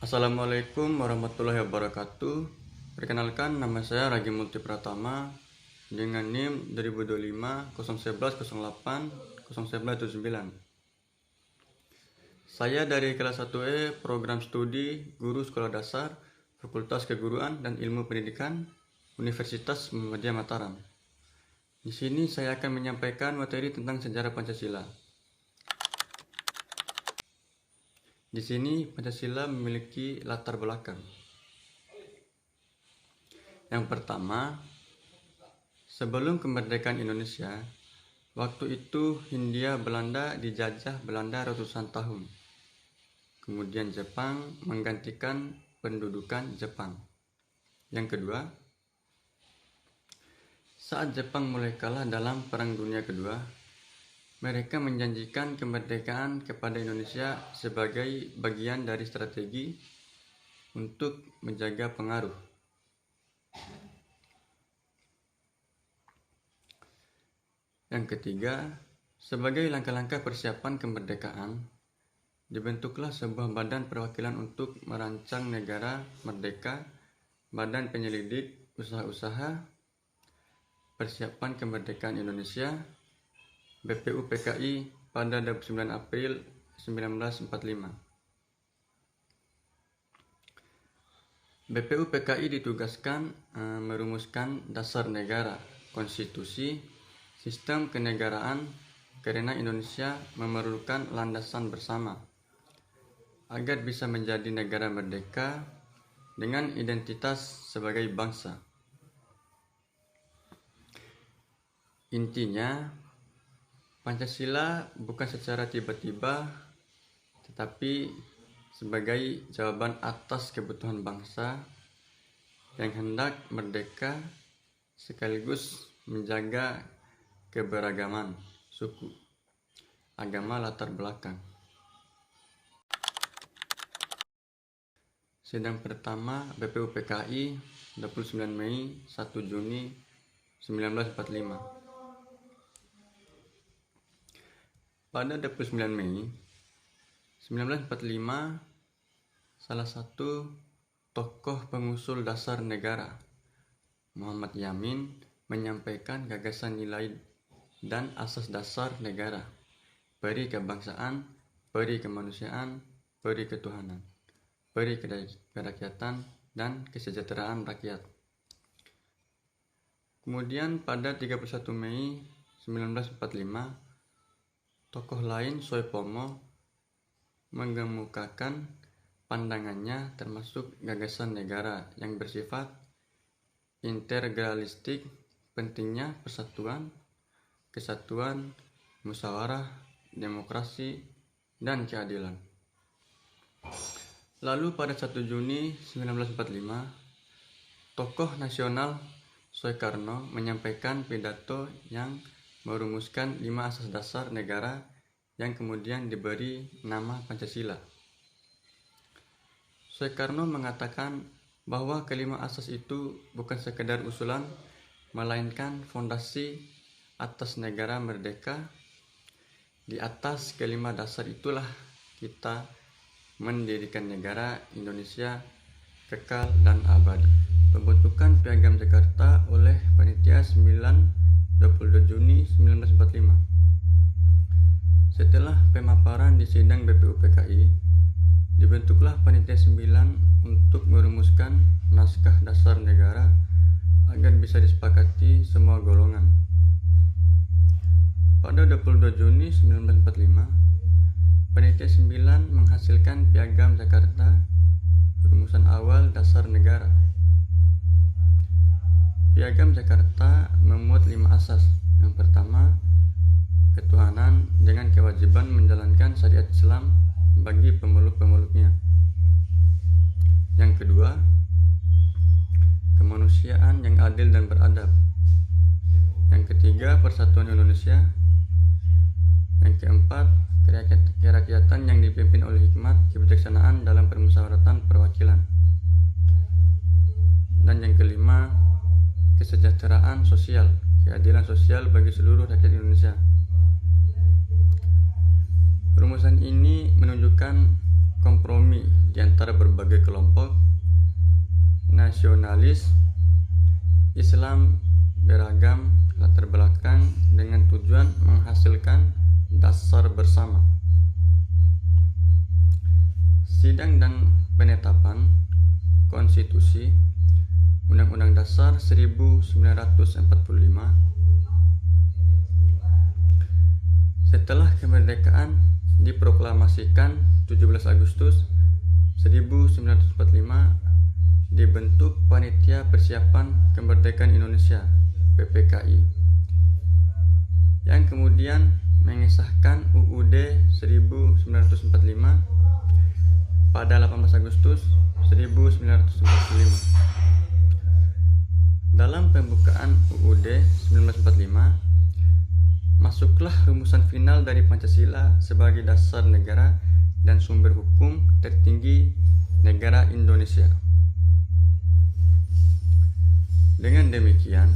Assalamualaikum warahmatullahi wabarakatuh. Perkenalkan, nama saya Ragi Multi Pratama dengan NIM 2025 011 08 0979. Saya dari kelas 1E Program Studi Guru Sekolah Dasar Fakultas Keguruan dan Ilmu Pendidikan Universitas Muhammadiyah Mataram. Di sini saya akan menyampaikan materi tentang sejarah Pancasila. Di sini Pancasila memiliki latar belakang. Yang pertama, sebelum kemerdekaan Indonesia, waktu itu Hindia Belanda dijajah Belanda ratusan tahun. Kemudian Jepang menggantikan pendudukan Jepang. Yang kedua, saat Jepang mulai kalah dalam Perang Dunia Kedua, mereka menjanjikan kemerdekaan kepada Indonesia sebagai bagian dari strategi untuk menjaga pengaruh. Yang ketiga, sebagai langkah-langkah persiapan kemerdekaan, dibentuklah sebuah badan perwakilan untuk merancang negara merdeka, badan penyelidik usaha-usaha persiapan kemerdekaan Indonesia, BPUPKI pada 29 April 1945. BPUPKI ditugaskan merumuskan dasar negara, konstitusi, sistem kenegaraan karena Indonesia memerlukan landasan bersama agar bisa menjadi negara merdeka dengan identitas sebagai bangsa. Intinya, Pancasila bukan secara tiba-tiba, tetapi sebagai jawaban atas kebutuhan bangsa yang hendak merdeka sekaligus menjaga keberagaman suku, agama, latar belakang. Sidang pertama BPUPKI 29 Mei 1 Juni 1945. Pada 29 Mei 1945, salah satu tokoh pengusul dasar negara, Muhammad Yamin, menyampaikan gagasan nilai dan asas dasar negara, peri kebangsaan, peri kemanusiaan, peri ketuhanan, peri kerakyatan, dan kesejahteraan rakyat. Kemudian pada 31 Mei 1945, tokoh lain, Soepomo, mengemukakan pandangannya termasuk gagasan negara yang bersifat integralistik, pentingnya persatuan, kesatuan, musyawarah, demokrasi, dan keadilan. Lalu pada 1 Juni 1945, tokoh nasional Soekarno menyampaikan pidato yang merumuskan 5 asas dasar negara yang kemudian diberi nama Pancasila. Soekarno mengatakan bahwa kelima asas itu bukan sekedar usulan, melainkan fondasi atas negara merdeka. Di atas kelima dasar itulah kita mendirikan negara Indonesia kekal dan abadi. Pembentukan Piagam Jakarta oleh Panitia 22 Juni 1945. Setelah pemaparan di sidang BPUPKI, dibentuklah Panitia 9 untuk merumuskan naskah dasar negara agar bisa disepakati semua golongan. Pada 22 Juni 1945, Panitia 9 menghasilkan Piagam Jakarta, rumusan awal dasar negara. Piagam Jakarta memuat 5 asas. Yang pertama, ketuhanan dengan kewajiban menjalankan syariat Islam bagi pemeluk-pemeluknya. Yang kedua, kemanusiaan yang adil dan beradab. Yang ketiga, persatuan Indonesia. Yang keempat, kerakyatan yang dipimpin oleh hikmat kebijaksanaan dalam permusyawaratan perwakilan. Dan yang kelima, kesejahteraan sosial, keadilan sosial bagi seluruh rakyat Indonesia. Rumusan ini menunjukkan kompromi di antara berbagai kelompok nasionalis Islam beragam latar belakang dengan tujuan menghasilkan dasar bersama. Sidang dan penetapan konstitusi Undang-Undang Dasar 1945 setelah kemerdekaan diproklamasikan 17 Agustus 1945 dibentuk Panitia Persiapan Kemerdekaan Indonesia (PPKI) yang kemudian mengesahkan UUD 1945 pada 18 Agustus 1945. Dalam pembukaan UUD 1945, masuklah rumusan final dari Pancasila sebagai dasar negara dan sumber hukum tertinggi negara Indonesia. Dengan demikian,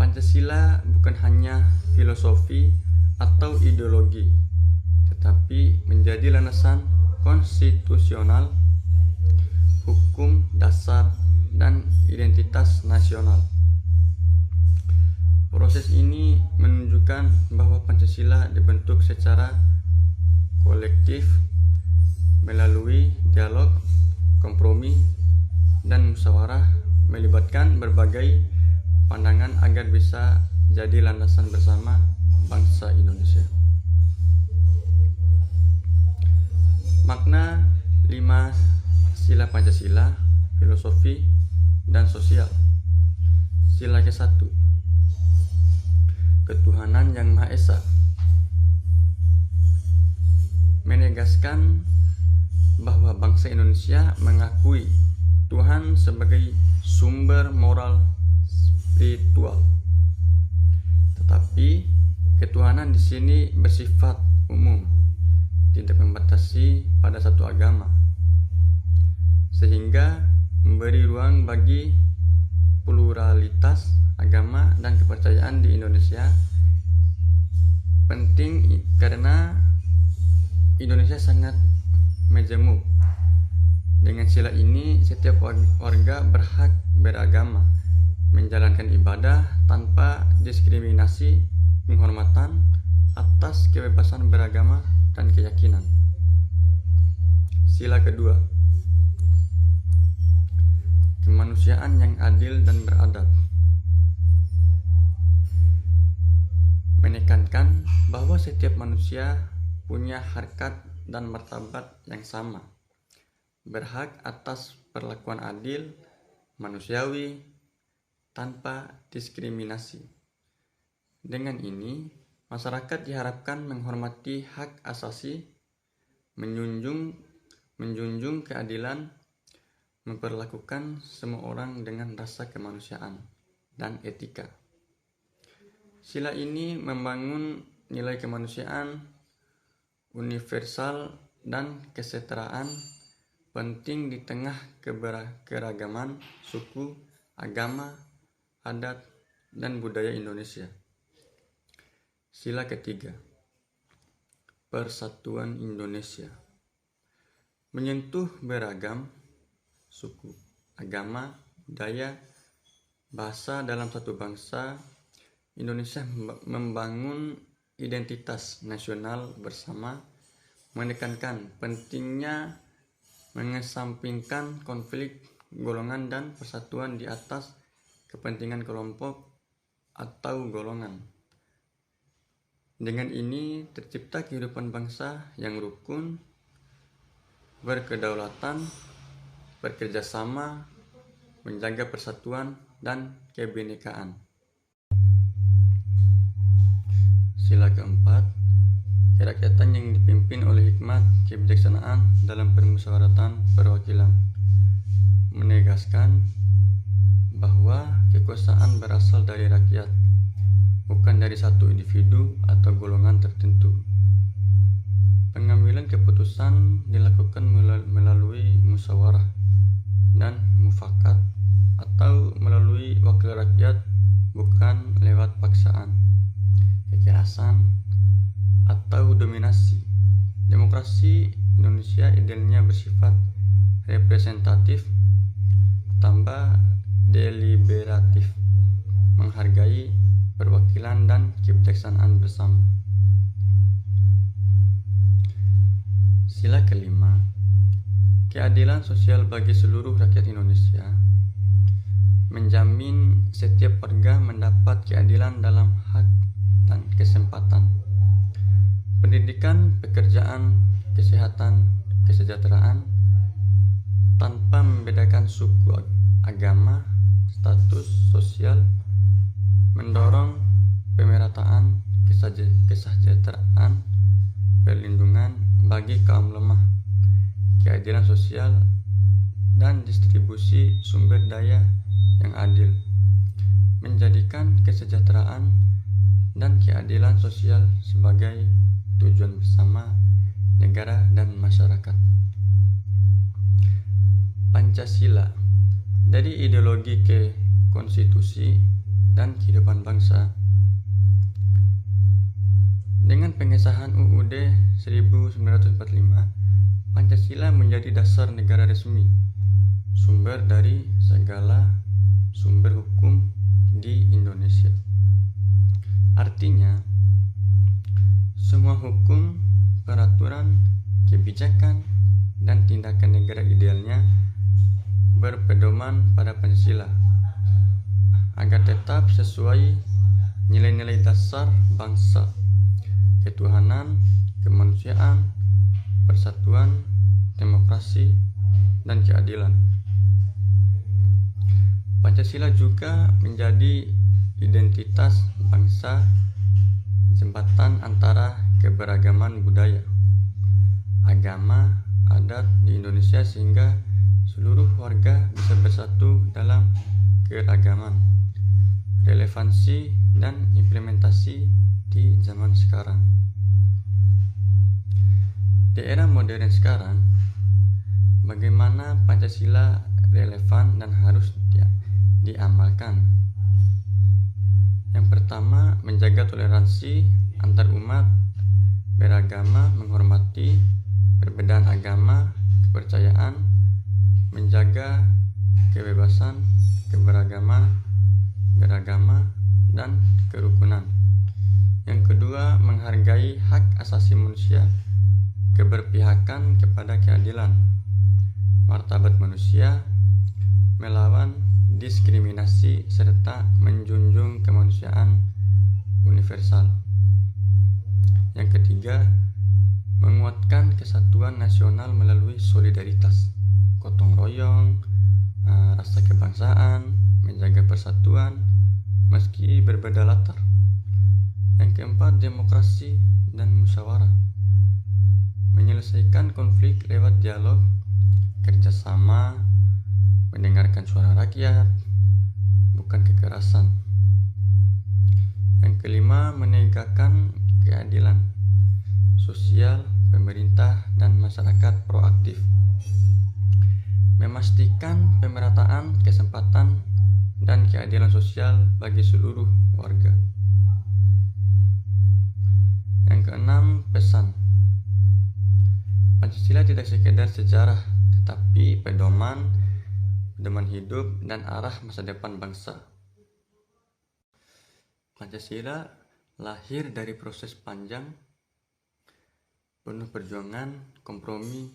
Pancasila bukan hanya filosofi atau ideologi, tetapi menjadi landasan konstitusional, hukum dasar, dan identitas nasional. Proses ini menunjukkan bahwa Pancasila dibentuk secara kolektif melalui dialog, kompromi, dan musyawarah melibatkan berbagai pandangan agar bisa jadi landasan bersama bangsa Indonesia. Makna 5 sila Pancasila, filosofi dan sosial. Sila ke-1, ketuhanan yang Maha Esa, menegaskan bahwa bangsa Indonesia mengakui Tuhan sebagai sumber moral spiritual. Tetapi ketuhanan di sini bersifat umum, tidak membatasi pada satu agama, sehingga memberi ruang bagi pluralitas agama dan kepercayaan di Indonesia. Penting karena Indonesia sangat majemuk. Dengan sila ini, setiap warga berhak beragama, menjalankan ibadah tanpa diskriminasi, penghormatan atas kebebasan beragama dan keyakinan. Sila kedua, kemanusiaan yang adil dan beradab, menekankan bahwa setiap manusia punya harkat dan martabat yang sama, berhak atas perlakuan adil, manusiawi, tanpa diskriminasi. Dengan ini, masyarakat diharapkan menghormati hak asasi, menjunjung keadilan, memperlakukan semua orang dengan rasa kemanusiaan dan etika. Sila ini membangun nilai kemanusiaan universal dan kesetaraan penting di tengah keragaman suku, agama, adat, dan budaya Indonesia. Sila ketiga, persatuan Indonesia, menyentuh beragam suku, agama, budaya, bahasa dalam satu bangsa. Indonesia membangun identitas nasional bersama, menekankan pentingnya mengesampingkan konflik golongan dan persatuan di atas kepentingan kelompok atau golongan. Dengan ini tercipta kehidupan bangsa yang rukun, berkedaulatan, bekerjasama, menjaga persatuan dan kebinekaan. Sila keempat, kerakyatan yang dipimpin oleh hikmat kebijaksanaan dalam permusyawaratan perwakilan, menegaskan bahwa kekuasaan berasal dari rakyat, bukan dari satu individu atau golongan tertentu. Pengambilan keputusan dilakukan melalui musyawarah dan mufakat atau melalui wakil rakyat, bukan lewat paksaan, kekerasan, atau dominasi. Demokrasi Indonesia bersifat representatif tambah deliberatif, menghargai perwakilan dan kebijaksanaan bersama. Sila kelima, keadilan sosial bagi seluruh rakyat Indonesia menjamin setiap warga mendapat keadilan dalam hak dan kesempatan, pendidikan, pekerjaan, kesehatan, kesejahteraan, tanpa membedakan suku, agama, status sosial, mendorong pemerataan, kesejahteraan, perlindungan bagi kaum lemah, keadilan sosial, dan distribusi sumber daya yang adil, menjadikan kesejahteraan dan keadilan sosial sebagai tujuan bersama negara dan masyarakat. Pancasila, dari ideologi ke konstitusi dan kehidupan bangsa. Dengan pengesahan UUD 1945, Pancasila menjadi dasar negara resmi, sumber dari segala sumber hukum di Indonesia. Artinya, semua hukum, peraturan, kebijakan, dan tindakan negara idealnya berpedoman pada Pancasila agar tetap sesuai nilai-nilai dasar bangsa, ketuhanan, kemanusiaan, persatuan, demokrasi, dan keadilan. Pancasila juga menjadi identitas bangsa, jembatan antara keberagaman budaya, agama, adat di Indonesia sehingga seluruh warga bisa bersatu dalam keragaman, relevansi, dan implementasi di zaman sekarang. Di era modern sekarang, bagaimana Pancasila relevan dan harus diamalkan? Yang pertama, menjaga toleransi antar umat beragama, menghormati perbedaan agama, kepercayaan, menjaga kebebasan, beragama, dan kerukunan. Yang kedua, menghargai hak asasi manusia, keberpihakan kepada keadilan, martabat manusia, melawan diskriminasi, serta menjunjung kemanusiaan universal. Yang ketiga, menguatkan kesatuan nasional melalui solidaritas, gotong royong, rasa kebangsaan, menjaga persatuan meski berbeda latar. Yang keempat, demokrasi dan musyawarah, menyelesaikan konflik lewat dialog, kerjasama, mendengarkan suara rakyat, bukan kekerasan. Yang kelima, menegakkan keadilan sosial, pemerintah dan masyarakat proaktif, memastikan pemerataan, kesempatan, dan keadilan sosial bagi seluruh warga. Yang keenam, pesan. Pancasila tidak sekedar sejarah, tetapi pedoman hidup dan arah masa depan bangsa. Pancasila lahir dari proses panjang, penuh perjuangan, kompromi,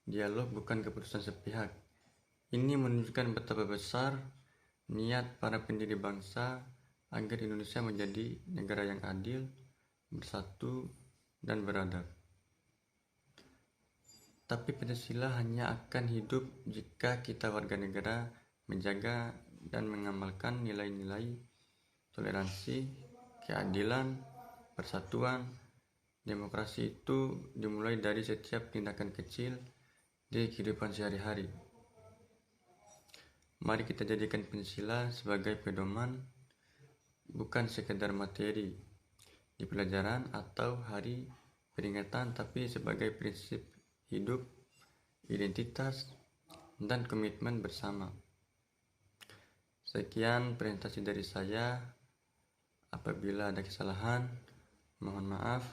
dialog, bukan keputusan sepihak. Ini menunjukkan betapa besar niat para pendiri bangsa agar Indonesia menjadi negara yang adil, bersatu, dan beradab. Tapi Pancasila hanya akan hidup jika kita warga negara menjaga dan mengamalkan nilai-nilai toleransi, keadilan, persatuan. Demokrasi itu dimulai dari setiap tindakan kecil di kehidupan sehari-hari. Mari kita jadikan Pancasila sebagai pedoman, bukan sekedar materi di pelajaran atau hari peringatan, tapi sebagai prinsip hidup, identitas, dan komitmen bersama. Sekian presentasi dari saya. Apabila ada kesalahan, mohon maaf.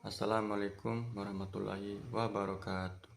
Assalamualaikum warahmatullahi wabarakatuh.